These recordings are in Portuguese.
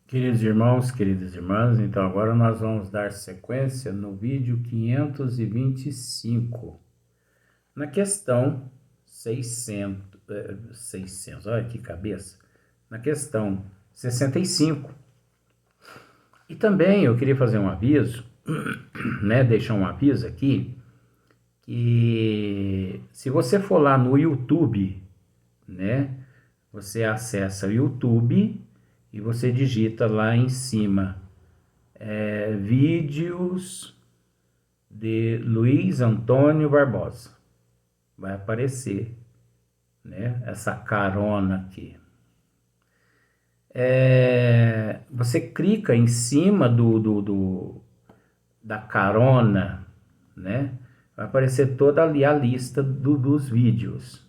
Queridos irmãos, queridas irmãs, então agora nós vamos dar sequência no vídeo 525, na questão 600, olha que cabeça, na questão 65. E também eu queria fazer um aviso, né, deixar um aviso aqui, que se você for lá no YouTube, né, você acessa o YouTube e você digita lá em cima, vídeos de Luiz Antônio Barbosa. Vai aparecer, né, essa carona aqui. Você clica em cima da carona, né? Vai aparecer toda ali a lista dos vídeos.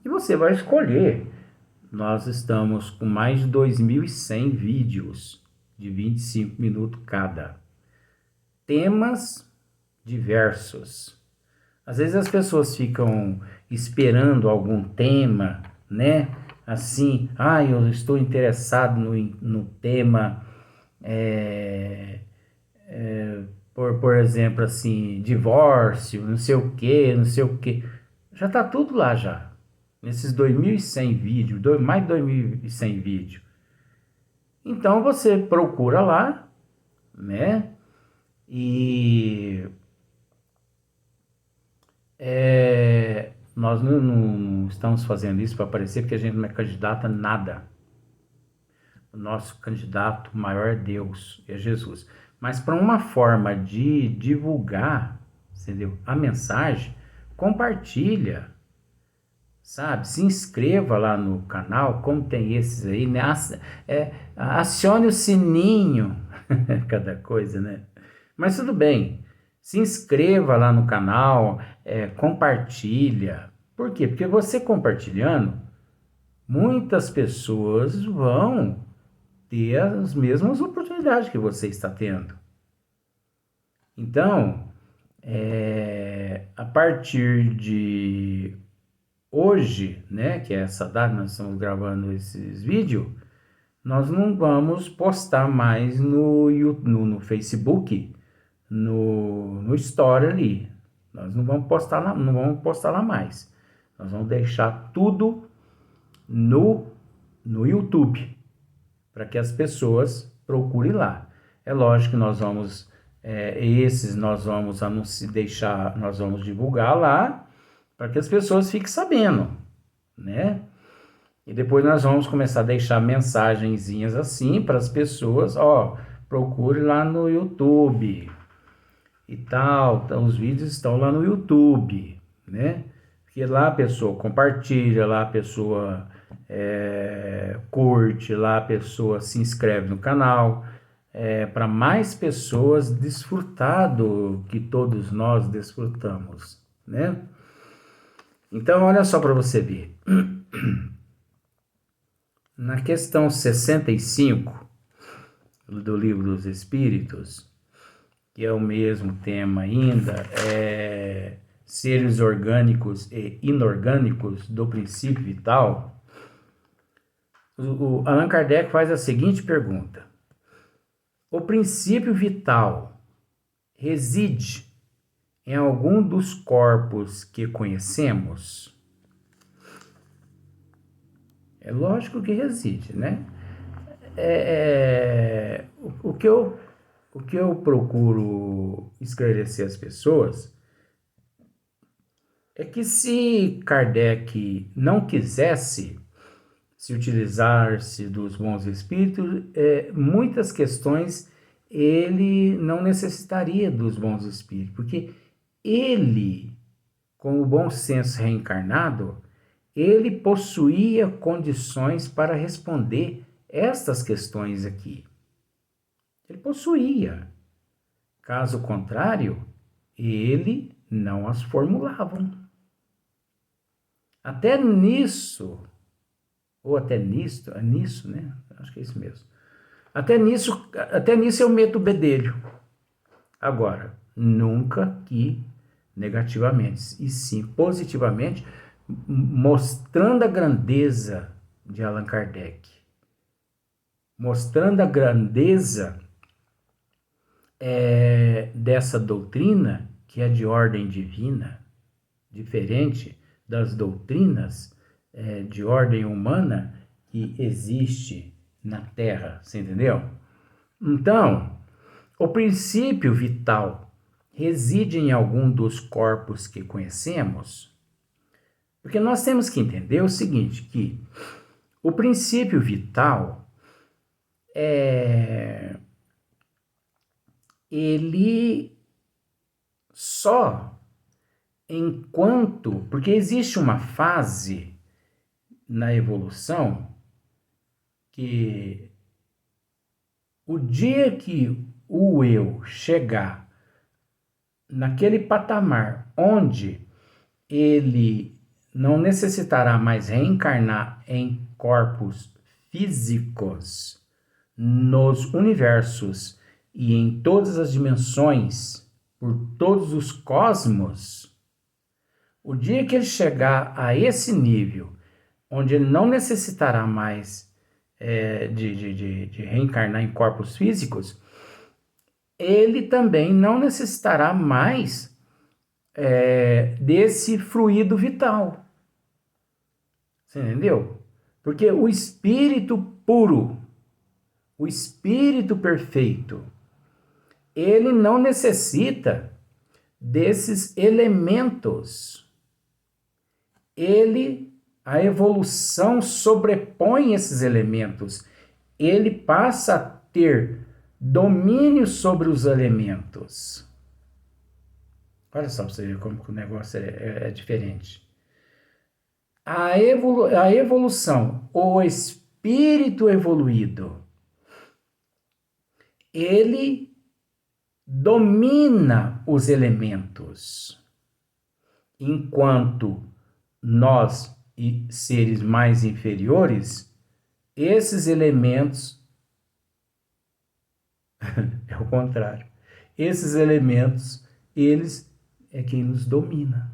E você vai escolher. Nós estamos com mais de 2.100 vídeos de 25 minutos cada. Temas diversos. Às vezes as pessoas ficam esperando algum tema, né? Assim, eu estou interessado no tema, por exemplo, assim, divórcio, não sei o que, não sei o que. Já está tudo lá já. Nesses 2.100 vídeos, mais de 2.100 vídeos. Então você procura lá, né? E nós não estamos fazendo isso para aparecer, porque a gente não é candidato a nada. O nosso candidato maior é Deus, é Jesus. Mas para uma forma de divulgar, entendeu? A mensagem, compartilha, sabe? Se inscreva lá no canal, como tem esses aí, né? Acione o sininho, cada coisa, né? Mas tudo bem, se inscreva lá no canal, compartilha. Por quê? Porque você compartilhando, muitas pessoas vão ter as mesmas oportunidades que você está tendo. Então, a partir de hoje, né, que é essa data, nós estamos gravando esses vídeos, nós não vamos postar mais no Facebook, no Story ali. Nós não vamos postar lá, não vamos postar lá mais. Nós vamos deixar tudo no YouTube, para que as pessoas procurem lá. É lógico que nós vamos, nós vamos deixar, nós vamos divulgar lá, para que as pessoas fiquem sabendo, né? E depois nós vamos começar a deixar mensagenzinhas assim para as pessoas, procure lá no YouTube e tal, então, os vídeos estão lá no YouTube, né? Porque lá a pessoa compartilha, lá a pessoa curte, lá a pessoa se inscreve no canal, para mais pessoas desfrutar do que todos nós desfrutamos, né? Então, olha só para você ver. Na questão 65 do Livro dos Espíritos, que é o mesmo tema ainda, seres orgânicos e inorgânicos do princípio vital, o Allan Kardec faz a seguinte pergunta: o princípio vital reside em algum dos corpos que conhecemos? É lógico que reside, né? O que eu procuro esclarecer às pessoas é que se Kardec não quisesse se utilizar-se dos bons espíritos, muitas questões ele não necessitaria dos bons espíritos, porque ele, com o bom senso reencarnado, ele possuía condições para responder estas questões aqui. Ele possuía. Caso contrário, ele não as formulava. Até nisso, ou até nisso, nisso, né? Acho que é isso mesmo. Até nisso eu meto o bedelho. Agora, nunca que negativamente, e sim positivamente, mostrando a grandeza de Allan Kardec, mostrando a grandeza dessa doutrina, que é de ordem divina, diferente das doutrinas de ordem humana que existe na Terra, você entendeu? Então, o princípio vital reside em algum dos corpos que conhecemos? Porque nós temos que entender o seguinte, que o princípio vital ele só enquanto, porque existe uma fase na evolução que o dia que o eu chegar naquele patamar onde ele não necessitará mais reencarnar em corpos físicos nos universos e em todas as dimensões, por todos os cosmos, o dia que ele chegar a esse nível, onde ele não necessitará mais de reencarnar em corpos físicos, ele também não necessitará mais desse fluido vital. Você entendeu? Porque o espírito puro, o espírito perfeito, ele não necessita desses elementos. A evolução sobrepõe esses elementos. Ele passa a ter domínio sobre os elementos. Olha só para você ver como que o negócio é diferente. A evolução, o espírito evoluído, ele domina os elementos, enquanto nós, seres mais inferiores, esses elementos, é o contrário, esses elementos, eles é quem nos domina.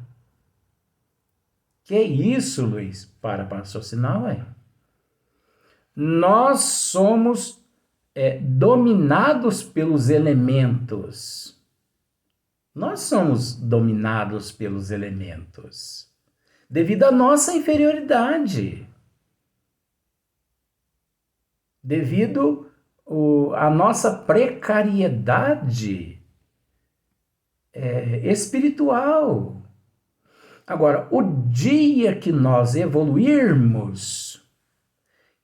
Que é isso, Luiz? Para raciocinar, ué. Nós somos dominados pelos elementos. Nós somos dominados pelos elementos. Devido à nossa inferioridade. Devido à nossa precariedade espiritual. Agora, o dia que nós evoluirmos,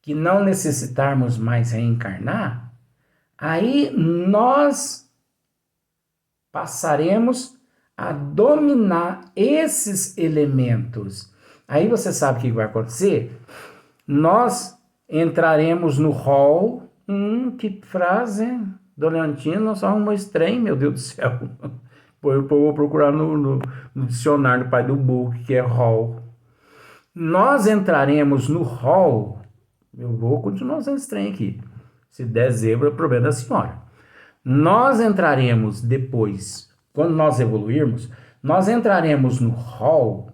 que não necessitarmos mais reencarnar, aí nós passaremos a dominar esses elementos. Aí você sabe o que vai acontecer? Nós entraremos no hall. Que frase, Dona Leontina, nós arrumamos estranho, meu Deus do céu. Eu vou procurar no dicionário do pai do burro, que é hall. Nós entraremos no hall. Eu vou continuar sendo estranho aqui. Se der zebra, é problema da senhora. Nós entraremos depois, quando nós evoluirmos, nós entraremos no hall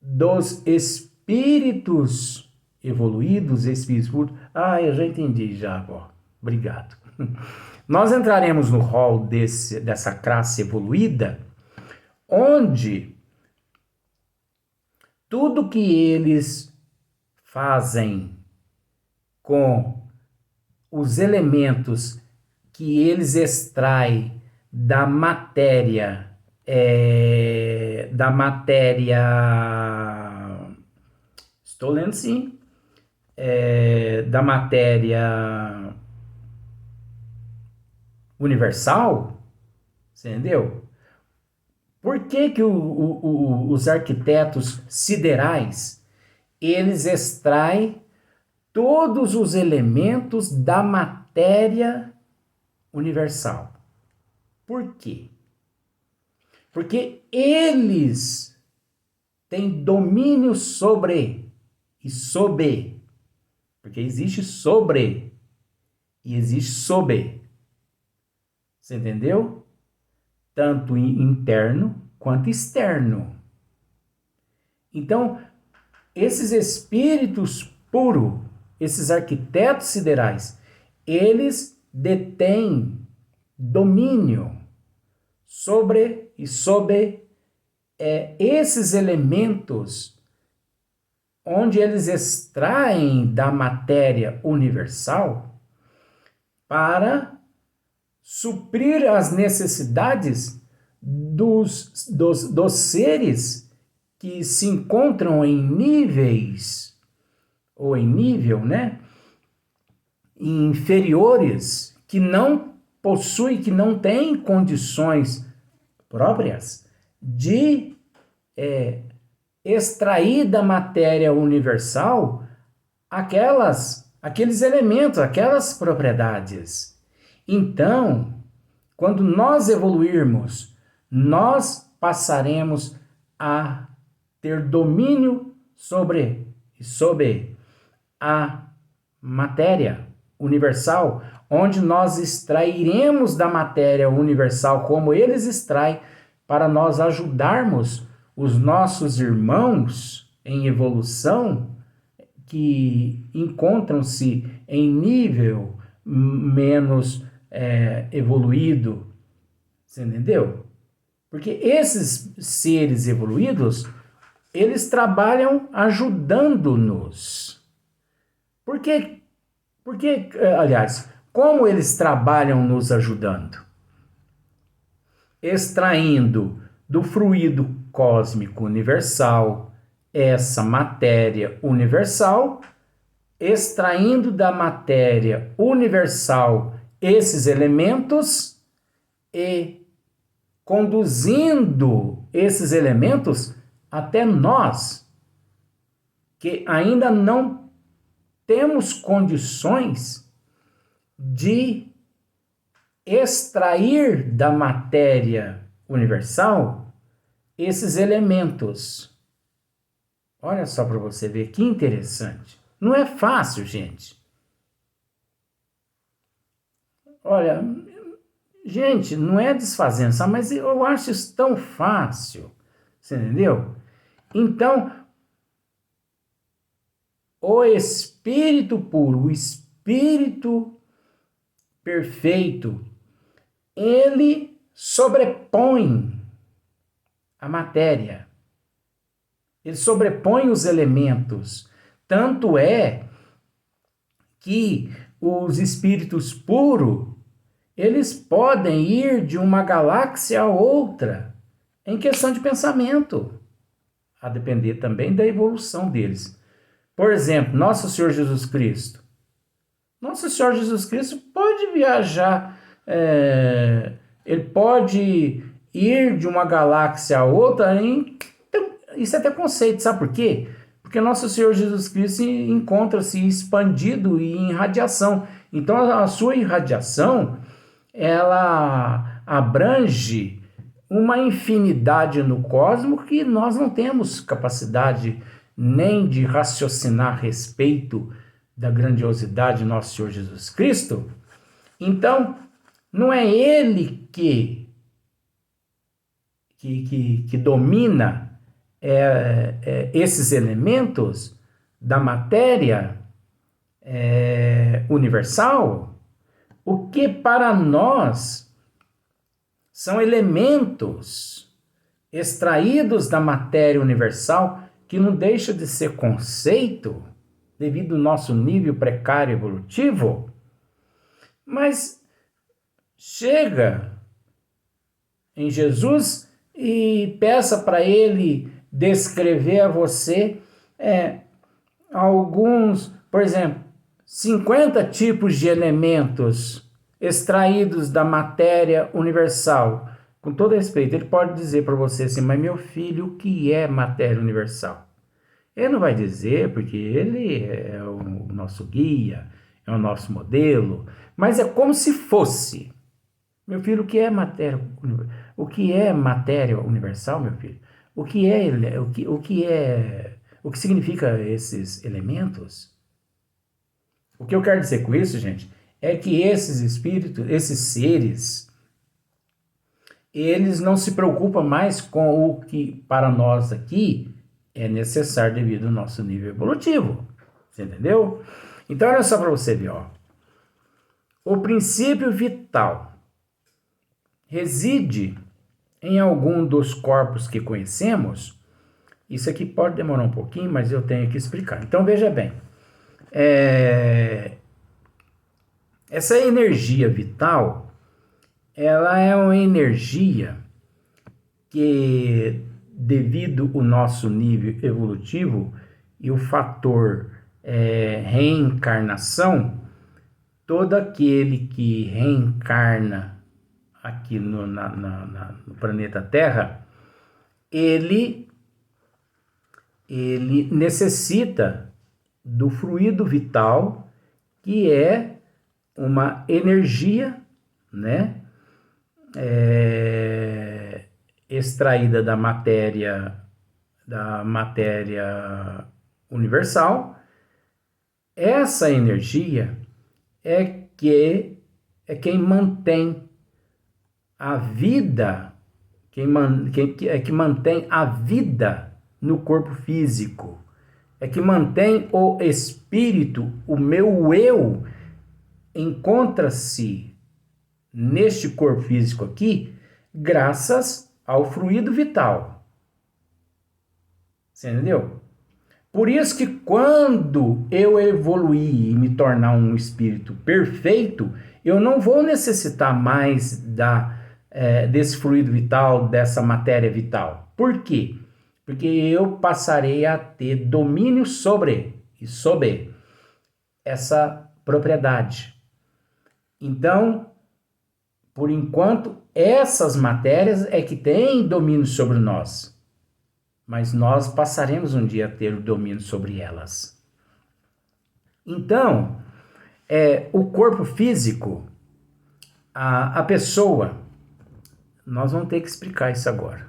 dos espíritos evoluídos, espíritos puros. Eu já entendi já agora. Obrigado. Nós entraremos no hall dessa classe evoluída, onde tudo que eles fazem com os elementos que eles extraem da matéria, estou lendo sim, da matéria universal, você entendeu? Por que os arquitetos siderais, eles extraem todos os elementos da matéria universal? Por quê? Porque eles têm domínio sobre e sob, porque existe sobre e existe sob. Você entendeu? Tanto interno quanto externo. Então, esses espíritos puros, esses arquitetos siderais, eles detêm domínio sobre esses elementos onde eles extraem da matéria universal para suprir as necessidades dos seres que se encontram em níveis, ou em nível, né, inferiores, que não possuem, que não têm condições próprias de extrair da matéria universal aqueles elementos, aquelas propriedades. Então, quando nós evoluirmos, nós passaremos a ter domínio sobre a matéria universal, onde nós extrairemos da matéria universal como eles extraem, para nós ajudarmos os nossos irmãos em evolução que encontram-se em nível menos evoluído. Você entendeu? Porque esses seres evoluídos, eles trabalham ajudando-nos. Porque, aliás, como eles trabalham nos ajudando? Extraindo do fluido cósmico universal essa matéria universal, extraindo da matéria universal esses elementos e conduzindo esses elementos até nós, que ainda não temos condições de extrair da matéria universal esses elementos. Olha só para você ver que interessante. Não é fácil, gente. Olha, gente, não é desfazendo, sabe? Mas eu acho isso tão fácil. Você entendeu? Então, o Espírito puro, o Espírito perfeito, ele sobrepõe a matéria. Ele sobrepõe os elementos. Tanto é que os espíritos puros, eles podem ir de uma galáxia a outra em questão de pensamento, a depender também da evolução deles. Por exemplo, Nosso Senhor Jesus Cristo. Nosso Senhor Jesus Cristo pode viajar, ele pode ir de uma galáxia a outra isso é até conceito, sabe por quê? Porque Nosso Senhor Jesus Cristo encontra-se expandido e em radiação. Então a sua irradiação, ela abrange uma infinidade no cosmos que nós não temos capacidade nem de raciocinar a respeito da grandiosidade de Nosso Senhor Jesus Cristo. Então, não é ele que domina esses elementos da matéria universal, o que para nós são elementos extraídos da matéria universal, que não deixa de ser conceito devido ao nosso nível precário evolutivo, mas chega em Jesus e peça para ele descrever a você alguns, por exemplo, 50 tipos de elementos extraídos da matéria universal. Com todo respeito, ele pode dizer para você assim, mas meu filho, o que é matéria universal? Ele não vai dizer, porque ele é o nosso guia, é o nosso modelo, mas é como se fosse. Meu filho, o que é matéria? O que é matéria universal, meu filho? O que significa esses elementos? O que eu quero dizer com isso, gente, é que esses espíritos, esses seres, eles não se preocupam mais com o que para nós aqui é necessário devido ao nosso nível evolutivo. Você entendeu? Então, olha só para você ver, ó. O princípio vital reside em algum dos corpos que conhecemos. Isso aqui pode demorar um pouquinho, mas eu tenho que explicar. Então, veja bem. Essa energia vital, ela é uma energia que, devido ao nosso nível evolutivo e o fator reencarnação, todo aquele que reencarna aqui no planeta Terra, ele necessita do fluido vital, que é uma energia, né, extraída da matéria universal. Essa energia é quem mantém a vida, que mantém a vida no corpo físico, é que mantém o espírito. O meu eu encontra-se neste corpo físico aqui graças ao fluido vital. Você entendeu? Por isso que quando eu evoluir e me tornar um espírito perfeito, eu não vou necessitar mais desse fluido vital, dessa matéria vital. Por quê? Porque eu passarei a ter domínio sobre essa propriedade. Então, por enquanto, essas matérias é que têm domínio sobre nós. Mas nós passaremos um dia a ter o domínio sobre elas. Então, o corpo físico, a pessoa, nós vamos ter que explicar isso agora.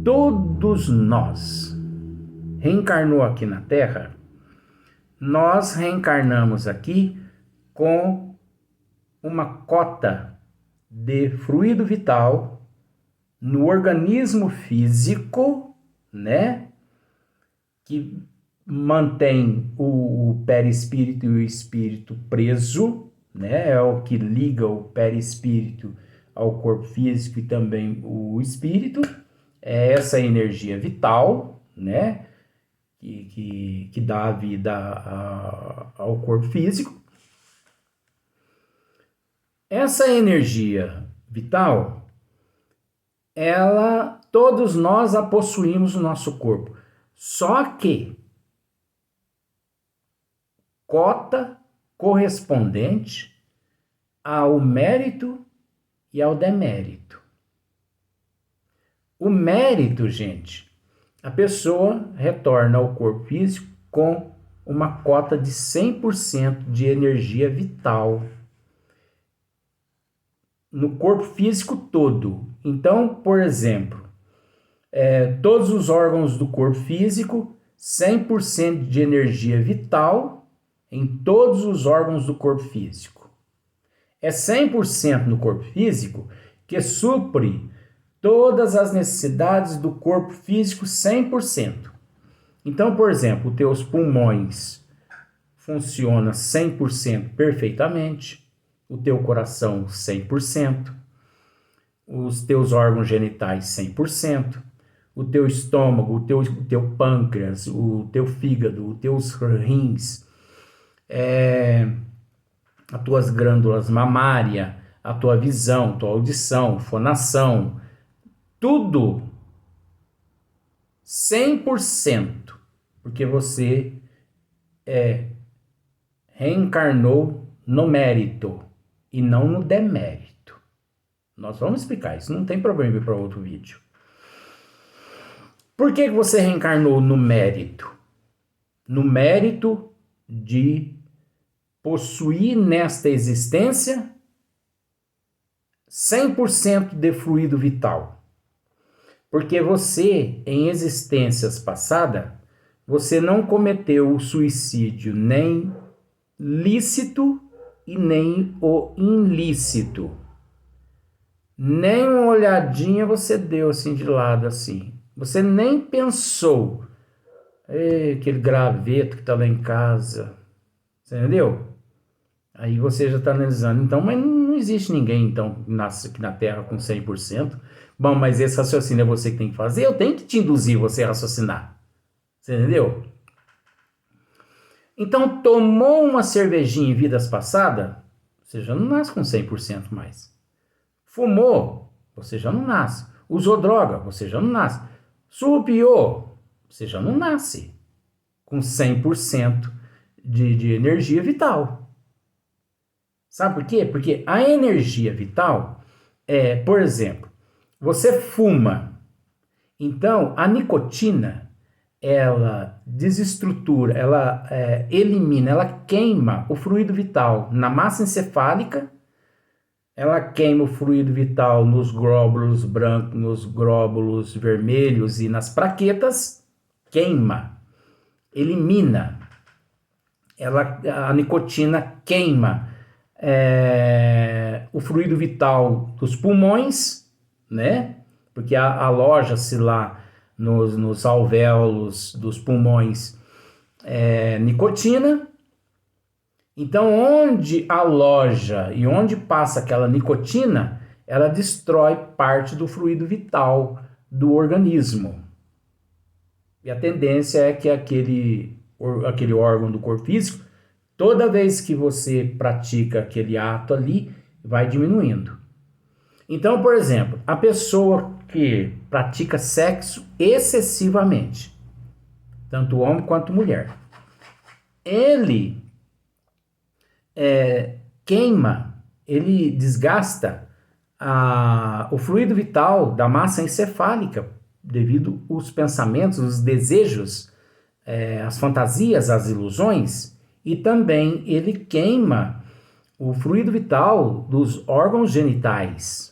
Todos nós reencarnou aqui na Terra, nós reencarnamos aqui com uma cota de fluido vital no organismo físico, né, que mantém o perispírito e o espírito preso, né, é o que liga o perispírito ao corpo físico e também o espírito, é essa energia vital, né, que dá a vida ao corpo físico. Essa energia vital, todos nós a possuímos no nosso corpo. Só que cota correspondente ao mérito e ao demérito. O mérito, gente, a pessoa retorna ao corpo físico com uma cota de 100% de energia vital no corpo físico todo. Então, por exemplo, todos os órgãos do corpo físico, 100% de energia vital em todos os órgãos do corpo físico. É 100% no corpo físico que supre todas as necessidades do corpo físico 100%. Então, por exemplo, os teus pulmões funcionam 100% perfeitamente, o teu coração 100%, os teus órgãos genitais 100%, o teu estômago, o teu pâncreas, o teu fígado, os teus rins, as tuas glândulas mamárias, a tua visão, tua audição, fonação, tudo 100%, porque você reencarnou no mérito e não no demérito. Nós vamos explicar isso, não tem problema ir para outro vídeo. Por que você reencarnou no mérito? No mérito de possuir nesta existência 100% de fluido vital. Porque você, em existências passadas, você não cometeu o suicídio nem lícito e nem o ilícito. Nem uma olhadinha você deu assim de lado assim. Você nem pensou Aquele graveto que está lá em casa. Você entendeu? Aí você já está analisando. Então, mas não existe ninguém, então, que nasce aqui na Terra com 100%. Bom, mas esse raciocínio é você que tem que fazer. Eu tenho que te induzir você a raciocinar. Você entendeu? Então, tomou uma cervejinha em vidas passadas, você já não nasce com 100% mais. Fumou, você já não nasce. Usou droga, você já não nasce. Surrupiou, você já não nasce com 100% de energia vital. Sabe por quê? Porque a energia vital por exemplo, você fuma, então a nicotina ela desestrutura, ela elimina, ela queima o fluido vital na massa encefálica, ela queima o fluido vital nos glóbulos brancos, nos glóbulos vermelhos e nas plaquetas, queima, elimina. A nicotina queima o fluido vital dos pulmões, né? Porque aloja-se lá nos alvéolos dos pulmões nicotina. Então, onde aloja e onde passa aquela nicotina, ela destrói parte do fluido vital do organismo. E a tendência é que aquele órgão do corpo físico, toda vez que você pratica aquele ato ali, vai diminuindo. Então, por exemplo, a pessoa que pratica sexo excessivamente, tanto homem quanto mulher, ele queima, ele desgasta o fluido vital da massa encefálica devido aos pensamentos, os desejos, as fantasias, as ilusões, e também ele queima o fluido vital dos órgãos genitais.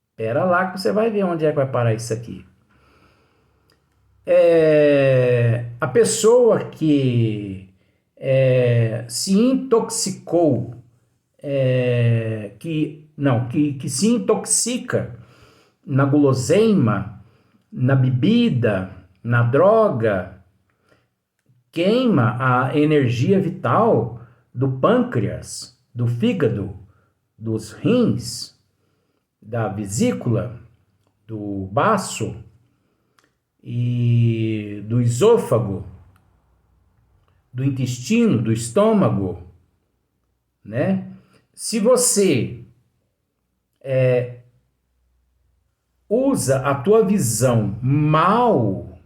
Espera lá que você vai ver onde é que vai parar isso aqui. A pessoa que se intoxicou, que se intoxica na guloseima, na bebida, na droga, queima a energia vital do pâncreas, do fígado, dos rins, da vesícula, do baço e do esôfago, do intestino, do estômago, né? Se você usa a tua visão mal,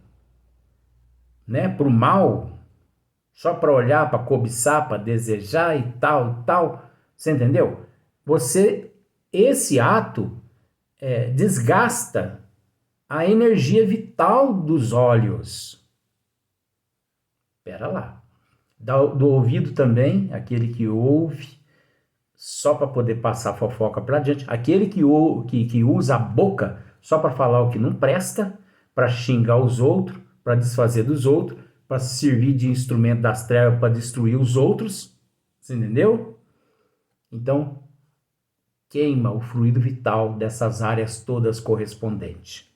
né, para o mal, só para olhar, para cobiçar, para desejar e tal, você entendeu? Esse ato desgasta a energia vital dos olhos. Espera lá. Do ouvido também, aquele que ouve só para poder passar fofoca para diante, aquele que usa a boca só para falar o que não presta, para xingar os outros, para desfazer dos outros, para servir de instrumento das trevas para destruir os outros, você entendeu? Então, queima o fluido vital dessas áreas todas correspondentes.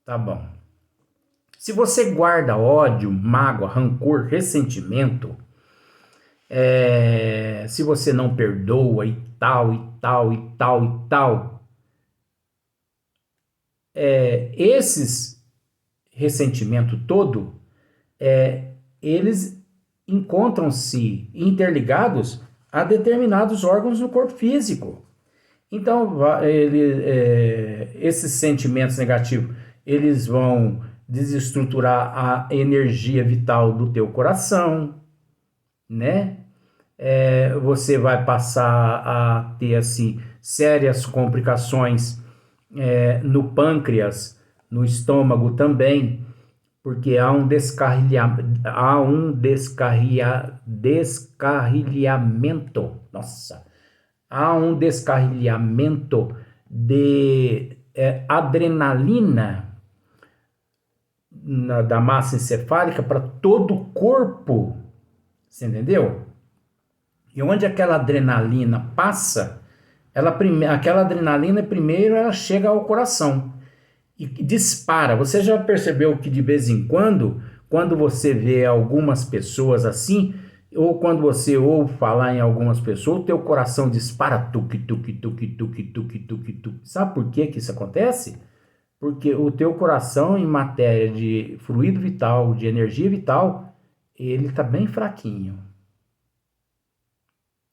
Tá bom. Se você guarda ódio, mágoa, rancor, ressentimento, se você não perdoa e tal, esses ressentimentos todo, eles encontram-se interligados a determinados órgãos do corpo físico. Então, esses sentimentos negativos, eles vão desestruturar a energia vital do teu coração, né? Você vai passar a ter, assim, sérias complicações no pâncreas, no estômago também, porque há um descarrilhamento, há um descarrilhamento de adrenalina da massa encefálica para todo o corpo, você entendeu? E onde aquela adrenalina passa, aquela adrenalina primeiro ela chega ao coração. e dispara. Você já percebeu que de vez em quando você vê algumas pessoas assim, ou quando você ouve falar em algumas pessoas, o teu coração dispara tuque, tuque, tuque, tuque, tuque, tuque, tuque. Sabe por que que isso acontece? Porque o teu coração, em matéria de fluido vital, de energia vital, ele está bem fraquinho.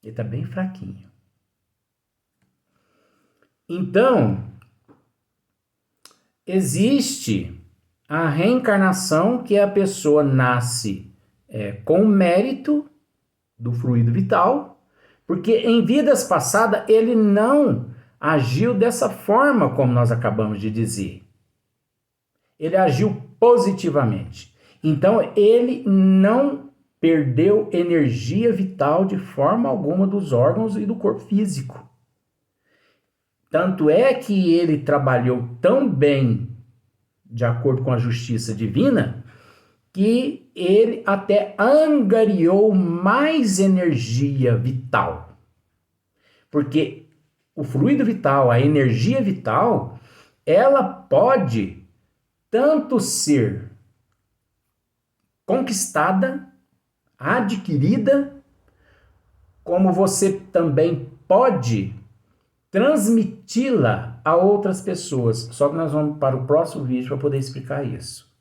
Ele está bem fraquinho. Então, existe a reencarnação, que a pessoa nasce com mérito do fluido vital, porque em vidas passadas ele não agiu dessa forma como nós acabamos de dizer. Ele agiu positivamente. Então ele não perdeu energia vital de forma alguma dos órgãos e do corpo físico. Tanto é que ele trabalhou tão bem, de acordo com a justiça divina, que ele até angariou mais energia vital. Porque o fluido vital, a energia vital, ela pode tanto ser conquistada, adquirida, como você também pode transmiti-la a outras pessoas. Só que nós vamos para o próximo vídeo para poder explicar isso.